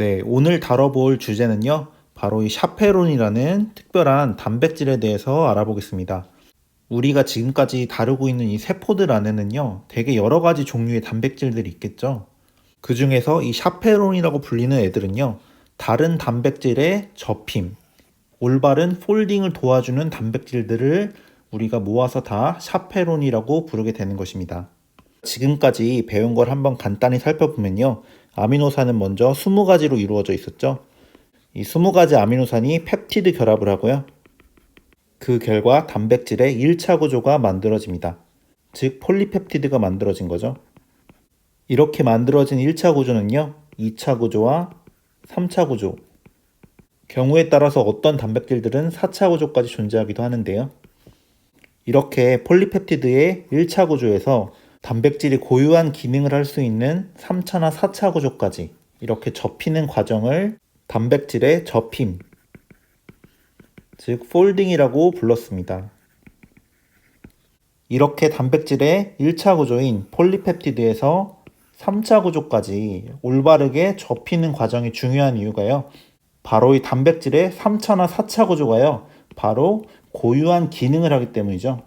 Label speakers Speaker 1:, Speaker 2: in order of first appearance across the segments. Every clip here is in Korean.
Speaker 1: 네, 오늘 다뤄볼 주제는요. 바로 이 샤페론이라는 특별한 단백질에 대해서 알아보겠습니다. 우리가 지금까지 다루고 있는 이 세포들 안에는요. 되게 여러 가지 종류의 단백질들이 있겠죠. 그 중에서 이 샤페론이라고 불리는 애들은요. 다른 단백질의 접힘, 올바른 폴딩을 도와주는 단백질들을 우리가 모아서 다 샤페론이라고 부르게 되는 것입니다. 지금까지 배운 걸 한번 간단히 살펴보면요. 아미노산은 먼저 20가지로 이루어져 있었죠. 이 20가지 아미노산이 펩티드 결합을 하고요. 그 결과 단백질의 1차 구조가 만들어집니다. 즉 폴리펩티드가 만들어진 거죠. 이렇게 만들어진 1차 구조는요. 2차 구조와 3차 구조, 경우에 따라서 어떤 단백질들은 4차 구조까지 존재하기도 하는데요. 이렇게 폴리펩티드의 1차 구조에서 단백질이 고유한 기능을 할 수 있는 3차나 4차 구조까지 이렇게 접히는 과정을 단백질의 접힘, 즉 폴딩이라고 불렀습니다. 이렇게 단백질의 1차 구조인 폴리펩티드에서 3차 구조까지 올바르게 접히는 과정이 중요한 이유가요. 바로 이 단백질의 3차나 4차 구조가요. 바로 고유한 기능을 하기 때문이죠.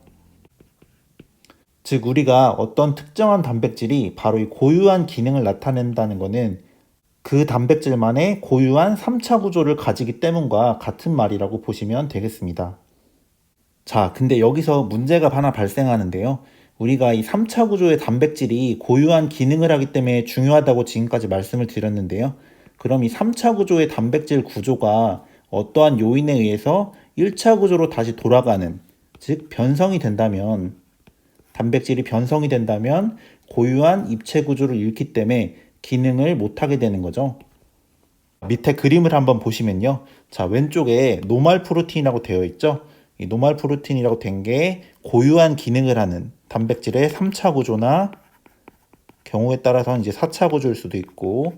Speaker 1: 즉 우리가 어떤 특정한 단백질이 바로 이 고유한 기능을 나타낸다는 것은 그 단백질만의 고유한 3차 구조를 가지기 때문과 같은 말이라고 보시면 되겠습니다. 자, 근데 여기서 문제가 하나 발생하는데요. 우리가 이 3차 구조의 단백질이 고유한 기능을 하기 때문에 중요하다고 지금까지 말씀을 드렸는데요. 그럼 이 3차 구조의 단백질 구조가 어떠한 요인에 의해서 1차 구조로 다시 돌아가는, 즉 변성이 된다면, 단백질이 변성이 된다면 고유한 입체 구조를 잃기 때문에 기능을 못하게 되는 거죠. 밑에 그림을 한번 보시면요. 자, 왼쪽에 노말 프로틴이라고 되어 있죠. 이 노말 프로틴이라고 된 게 고유한 기능을 하는 단백질의 3차 구조나 경우에 따라서는 이제 4차 구조일 수도 있고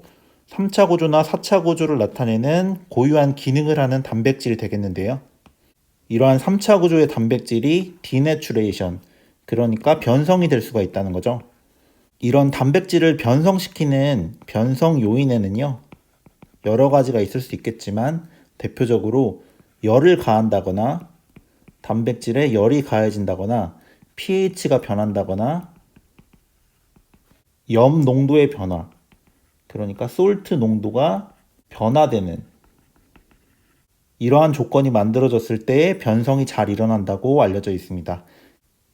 Speaker 1: 3차 구조나 4차 구조를 나타내는 고유한 기능을 하는 단백질이 되겠는데요. 이러한 3차 구조의 단백질이 디내추레이션, 그러니까 변성이 될 수가 있다는 거죠. 이런 단백질을 변성시키는 변성 요인에는요. 여러 가지가 있을 수 있겠지만 대표적으로 열을 가한다거나 단백질에 열이 가해진다거나 pH가 변한다거나 염 농도의 변화, 그러니까 솔트 농도가 변화되는 이러한 조건이 만들어졌을 때 변성이 잘 일어난다고 알려져 있습니다.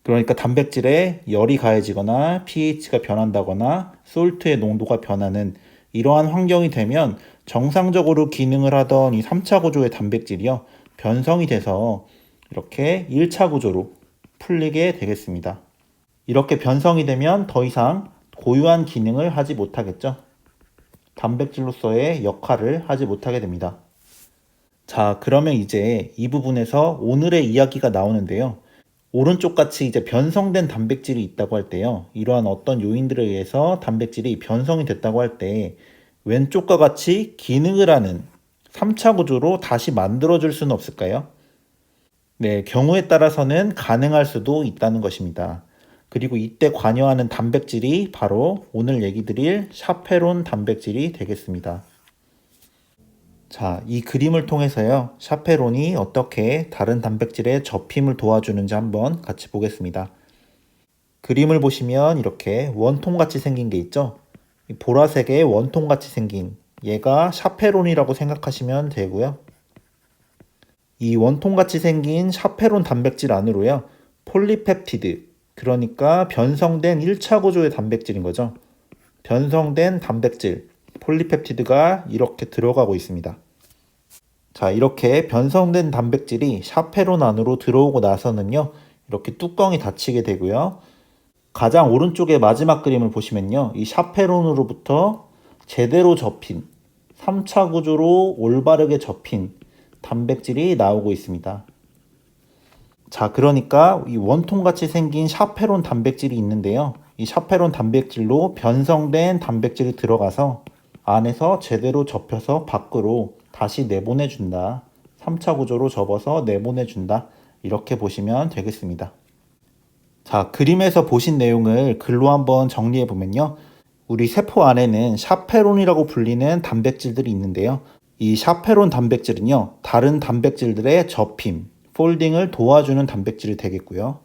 Speaker 1: 그러니까 단백질에 열이 가해지거나 pH가 변한다거나 솔트의 농도가 변하는 이러한 환경이 되면 정상적으로 기능을 하던 이 3차 구조의 단백질이요. 변성이 돼서 이렇게 1차 구조로 풀리게 되겠습니다. 이렇게 변성이 되면 더 이상 고유한 기능을 하지 못하겠죠. 단백질로서의 역할을 하지 못하게 됩니다. 자, 그러면 이제 이 부분에서 오늘의 이야기가 나오는데요. 오른쪽 같이 이제 변성된 단백질이 있다고 할 때요. 이러한 어떤 요인들에 의해서 단백질이 변성이 됐다고 할 때 왼쪽과 같이 기능을 하는 3차 구조로 다시 만들어줄 수는 없을까요? 네, 경우에 따라서는 가능할 수도 있다는 것입니다. 그리고 이때 관여하는 단백질이 바로 오늘 얘기 드릴 샤페론 단백질이 되겠습니다. 자, 이 그림을 통해서요. 샤페론이 어떻게 다른 단백질의 접힘을 도와주는지 한번 같이 보겠습니다. 그림을 보시면 이렇게 원통같이 생긴 게 있죠. 보라색의 원통같이 생긴 얘가 샤페론이라고 생각하시면 되고요. 이 원통같이 생긴 샤페론 단백질 안으로요. 폴리펩티드, 그러니까 변성된 1차 구조의 단백질인 거죠. 변성된 단백질, 폴리펩티드가 이렇게 들어가고 있습니다. 자, 이렇게 변성된 단백질이 샤페론 안으로 들어오고 나서는요. 이렇게 뚜껑이 닫히게 되고요. 가장 오른쪽의 마지막 그림을 보시면요. 이 샤페론으로부터 제대로 접힌 3차 구조로 올바르게 접힌 단백질이 나오고 있습니다. 자, 그러니까 이 원통같이 생긴 샤페론 단백질이 있는데요. 이 샤페론 단백질로 변성된 단백질이 들어가서 안에서 제대로 접혀서 밖으로 다시 내보내준다. 3차 구조로 접어서 내보내준다. 이렇게 보시면 되겠습니다. 자, 그림에서 보신 내용을 글로 한번 정리해 보면요. 우리 세포 안에는 샤페론이라고 불리는 단백질들이 있는데요. 이 샤페론 단백질은요, 다른 단백질들의 접힘, 폴딩을 도와주는 단백질이 되겠고요.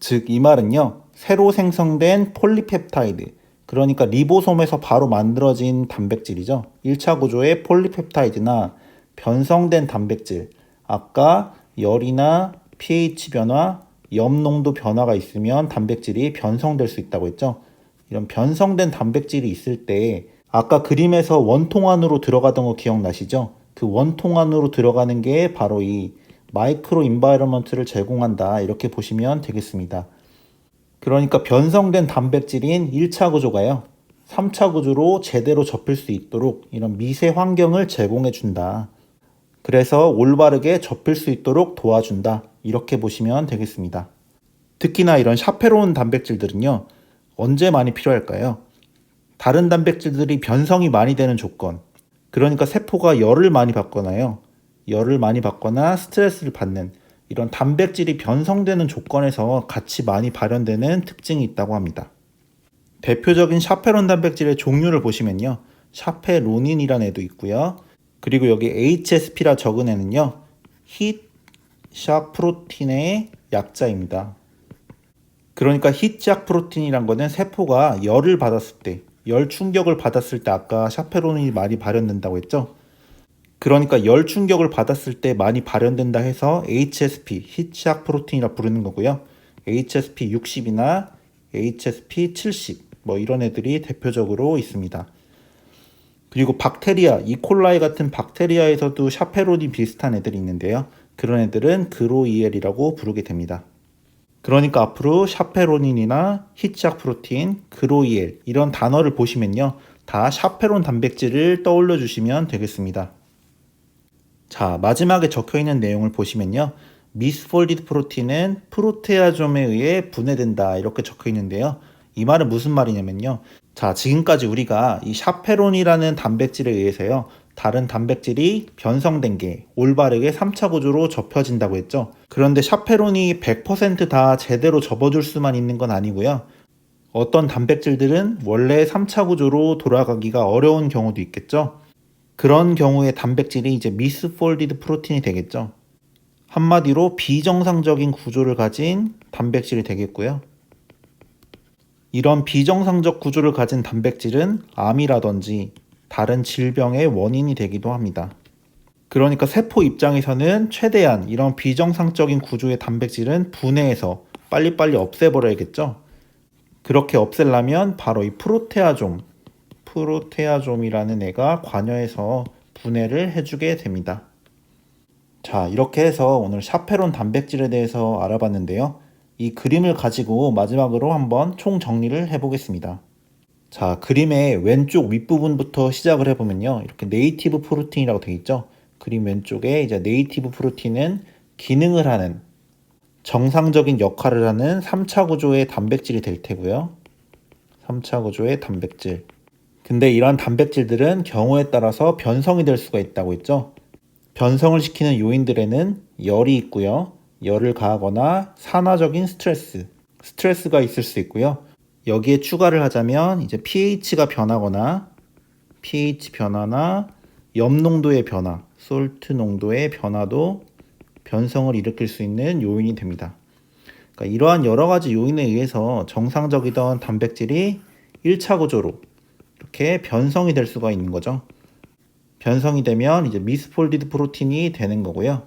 Speaker 1: 즉, 이 말은요, 새로 생성된 폴리펩타이드, 그러니까 리보솜에서 바로 만들어진 단백질이죠. 1차 구조의 폴리펩타이드나 변성된 단백질, 아까 열이나 pH 변화, 염농도 변화가 있으면 단백질이 변성될 수 있다고 했죠. 이런 변성된 단백질이 있을 때 아까 그림에서 원통 안으로 들어가던 거 기억나시죠? 그 원통 안으로 들어가는 게 바로 이 마이크로 인바이러먼트를 제공한다, 이렇게 보시면 되겠습니다. 그러니까 변성된 단백질인 1차 구조가요, 3차 구조로 제대로 접힐 수 있도록 이런 미세 환경을 제공해 준다. 그래서 올바르게 접힐 수 있도록 도와준다, 이렇게 보시면 되겠습니다. 특히나 이런 샤페론 단백질들은요, 언제 많이 필요할까요? 다른 단백질들이 변성이 많이 되는 조건, 그러니까 세포가 열을 많이 받거나요, 열을 많이 받거나 스트레스를 받는 이런 단백질이 변성되는 조건에서 같이 많이 발현되는 특징이 있다고 합니다. 대표적인 샤페론 단백질의 종류를 보시면요, 샤페로닌이라는 애도 있고요. 그리고 여기 HSP라 적은 애는요, 힛샥 프로틴의 약자입니다. 그러니까 힛샥 프로틴이란 거는 세포가 열을 받았을 때, 열 충격을 받았을 때 아까 샤페론이 많이 발현된다고 했죠. 그러니까 열 충격을 받았을 때 많이 발현된다 해서 HSP, 힛샥 프로틴이라 부르는 거고요. HSP 60이나 HSP 70, 뭐 이런 애들이 대표적으로 있습니다. 그리고 박테리아, 이콜라이 같은 박테리아에서도 샤페론이 비슷한 애들이 있는데요. 그런 애들은 그로이엘이라고 부르게 됩니다. 그러니까 앞으로 샤페로닌이나 힛샥 프로틴, 그로이엘 이런 단어를 보시면요, 다 샤페론 단백질을 떠올려 주시면 되겠습니다. 자, 마지막에 적혀있는 내용을 보시면요, 미스폴디드 프로틴은 프로테아좀에 의해 분해된다, 이렇게 적혀있는데요. 이 말은 무슨 말이냐면요, 자, 지금까지 우리가 이 샤페론이라는 단백질에 의해서요, 다른 단백질이 변성된 게 올바르게 3차 구조로 접혀진다고 했죠. 그런데 샤페론이 100% 다 제대로 접어줄 수만 있는 건 아니고요. 어떤 단백질들은 원래 3차 구조로 돌아가기가 어려운 경우도 있겠죠. 그런 경우에 단백질이 이제 미스폴디드 프로틴이 되겠죠. 한마디로 비정상적인 구조를 가진 단백질이 되겠고요. 이런 비정상적 구조를 가진 단백질은 암이라든지 다른 질병의 원인이 되기도 합니다. 그러니까 세포 입장에서는 최대한 이런 비정상적인 구조의 단백질은 분해해서 빨리빨리 없애버려야겠죠. 그렇게 없애려면 바로 이 프로테아좀이라는 애가 관여해서 분해를 해주게 됩니다. 자, 이렇게 해서 오늘 샤페론 단백질에 대해서 알아봤는데요. 이 그림을 가지고 마지막으로 한번 총정리를 해보겠습니다. 자, 그림의 왼쪽 윗부분부터 시작을 해보면요, 이렇게 네이티브 프로틴이라고 되어 있죠. 그림 왼쪽에 이제 네이티브 프로틴은 기능을 하는, 정상적인 역할을 하는 3차 구조의 단백질이 될 테고요. 3차 구조의 단백질. 근데 이러한 단백질들은 경우에 따라서 변성이 될 수가 있다고 했죠. 변성을 시키는 요인들에는 열이 있고요. 열을 가하거나 산화적인 스트레스가 있을 수 있고요. 여기에 추가를 하자면 이제 pH가 변하거나 pH 변화나 염농도의 변화, 솔트 농도의 변화도 변성을 일으킬 수 있는 요인이 됩니다. 그러니까 이러한 여러 가지 요인에 의해서 정상적이던 단백질이 1차 구조로 이렇게 변성이 될 수가 있는 거죠. 변성이 되면 이제 미스폴디드 프로틴이 되는 거고요.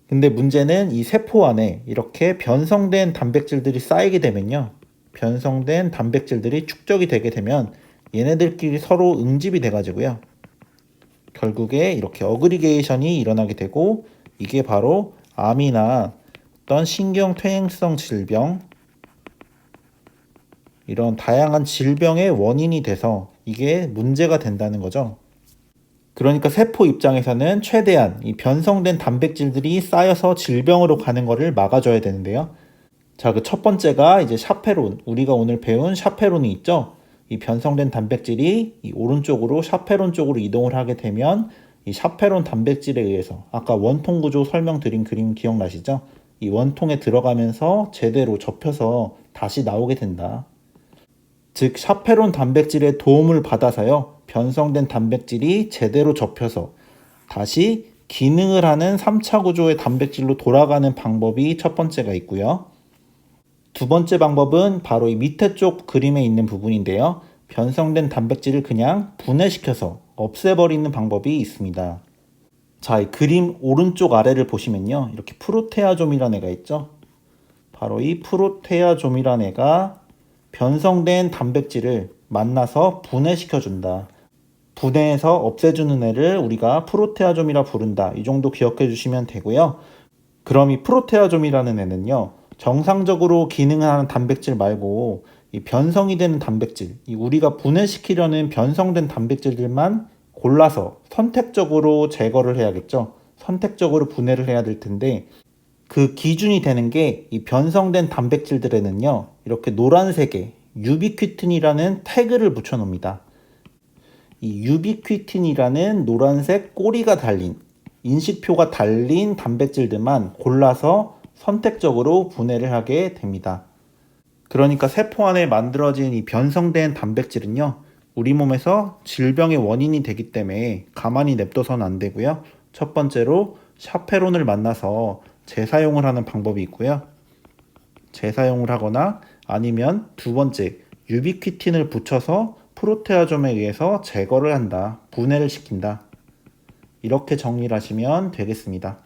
Speaker 1: 근데 문제는 이 세포 안에 이렇게 변성된 단백질들이 쌓이게 되면요, 변성된 단백질들이 축적이 되게 되면 얘네들끼리 서로 응집이 돼가지고요, 결국에 이렇게 어그리게이션이 일어나게 되고, 이게 바로 암이나 어떤 신경퇴행성 질병, 이런 다양한 질병의 원인이 돼서 이게 문제가 된다는 거죠. 그러니까 세포 입장에서는 최대한 이 변성된 단백질들이 쌓여서 질병으로 가는 것을 막아줘야 되는데요. 자, 그 첫 번째가 이제 샤페론, 우리가 오늘 배운 샤페론이 있죠. 이 변성된 단백질이 이 오른쪽으로 샤페론 쪽으로 이동을 하게 되면 이 샤페론 단백질에 의해서 아까 원통 구조 설명드린 그림 기억나시죠? 이 원통에 들어가면서 제대로 접혀서 다시 나오게 된다. 즉 샤페론 단백질의 도움을 받아서요, 변성된 단백질이 제대로 접혀서 다시 기능을 하는 3차 구조의 단백질로 돌아가는 방법이 첫 번째가 있고요. 두 번째 방법은 바로 이 밑에 쪽 그림에 있는 부분인데요. 변성된 단백질을 그냥 분해시켜서 없애버리는 방법이 있습니다. 자, 이 그림 오른쪽 아래를 보시면요, 이렇게 프로테아좀이라는 애가 있죠. 바로 이 프로테아좀이라는 애가 변성된 단백질을 만나서 분해시켜준다. 분해해서 없애주는 애를 우리가 프로테아좀이라 부른다. 이 정도 기억해 주시면 되고요. 그럼 이 프로테아좀이라는 애는요, 정상적으로 기능하는 단백질 말고 이 변성이 되는 단백질, 이 우리가 분해시키려는 변성된 단백질들만 골라서 선택적으로 제거를 해야겠죠. 선택적으로 분해를 해야 될 텐데, 그 기준이 되는 게 이 변성된 단백질들에는요, 이렇게 노란색의 유비퀴틴이라는 태그를 붙여 놓습니다. 이 유비퀴틴이라는 노란색 꼬리가 달린, 인식표가 달린 단백질들만 골라서 선택적으로 분해를 하게 됩니다. 그러니까 세포 안에 만들어진 이 변성된 단백질은요, 우리 몸에서 질병의 원인이 되기 때문에 가만히 냅둬서는 안 되고요. 첫 번째로 샤페론을 만나서 재사용을 하는 방법이 있고요. 재사용을 하거나 아니면 두 번째, 유비퀴틴을 붙여서 프로테아좀에 의해서 제거를 한다. 분해를 시킨다. 이렇게 정리를 하시면 되겠습니다.